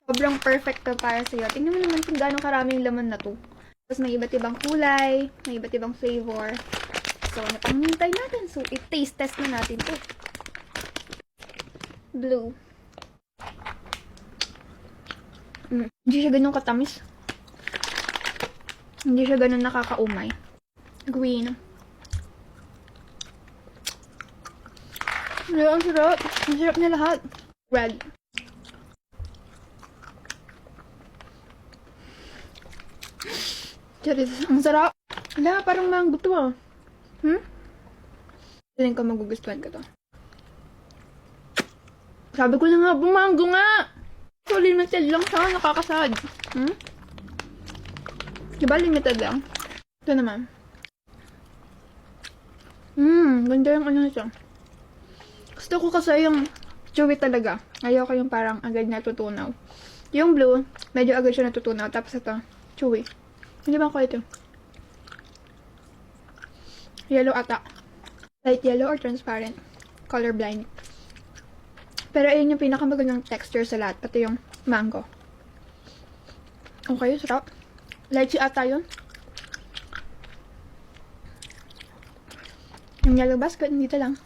Sobrang perfect to para sa'yo. Tingnan mo naman kung gaano karaming laman na to. Tapos may iba't ibang kulay, may iba't ibang flavor. So, napangintay natin. So, i-taste test na natin to. Blue. Hindi siya ganun katamis. Hindi siya ganun nakakaumay. Green. Ang sarap. Ang sarap niya lahat. Red. Charis. Ang sarap. Wala, parang mango to ah. Feeling ko magugustuhan ko to. Sabi ko na nga, bumango nga! So, limited lang siya. Nakakasad. Diba limited lang? Ito naman. Ganda yung ano nito. Gusto ko kasi yung chewy talaga. Ayoko yung parang agad natutunaw. Yung blue, medyo agad siya natutunaw. Tapos ito, chewy. Hindi ba ko ito? Yellow ata. Light yellow or transparent. Colorblind. Pero ayun yung pinakamagandang texture sa lahat. Pati yung mango. Okay, sarap. Lychee ata yun. Yung yellow basket, dito lang.